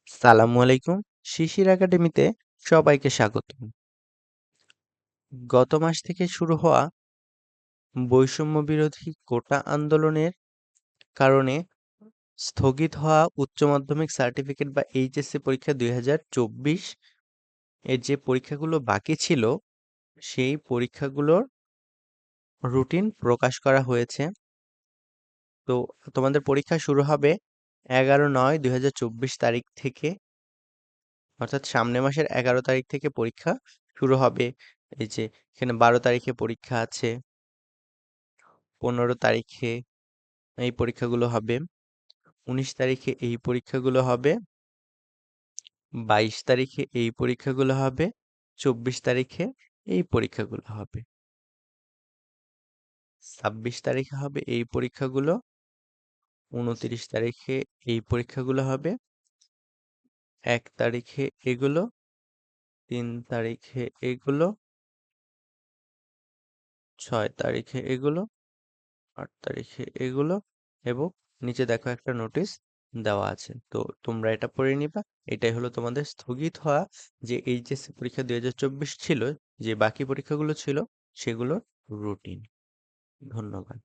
সালামু আলাইকুম। শিশির একাডেমিতে সবাইকে স্বাগতম। গত মাস থেকে শুরু হওয়া বৈষম্য বিরোধী কোটা আন্দোলনের কারণে স্থগিত হওয়া উচ্চ মাধ্যমিক সার্টিফিকেট বা এইচএসসি পরীক্ষা 2024 এর যে পরীক্ষাগুলো বাকি ছিল সেই পরীক্ষাগুলোর রুটিন প্রকাশ করা হয়েছে। তো তোমাদের পরীক্ষা শুরু হবে 11/9/2024 তারিখ থেকে, অর্থাৎ সামনের মাসের 11 তারিখ থেকে পরীক্ষা শুরু হবে। এই যে এখানে 12 তারিখে পরীক্ষা আছে, 15 তারিখে এই পরীক্ষাগুলো হবে, 19 তারিখে এই পরীক্ষাগুলো হবে, 22 তারিখে এই পরীক্ষাগুলো হবে, 24 তারিখে এই পরীক্ষাগুলো হবে, 26 তারিখে হবে এই পরীক্ষাগুলো, 29 তারিখে এই পরীক্ষাগুলো হবে, 1 তারিখে এগুলো, 3 তারিখে এগুলো, 6 তারিখে এগুলো, 8 তারিখে এগুলো, এবং নিচে দেখো একটা নোটিশ দেওয়া আছে। তো তোমরা এটা পড়ে নিবা। এটাই হলো তোমাদের স্থগিত হওয়া যে এইচএসসি পরীক্ষা 2024 ছিল, যে বাকি পরীক্ষাগুলো ছিল সেগুলোর রুটিন। ধন্যবাদ।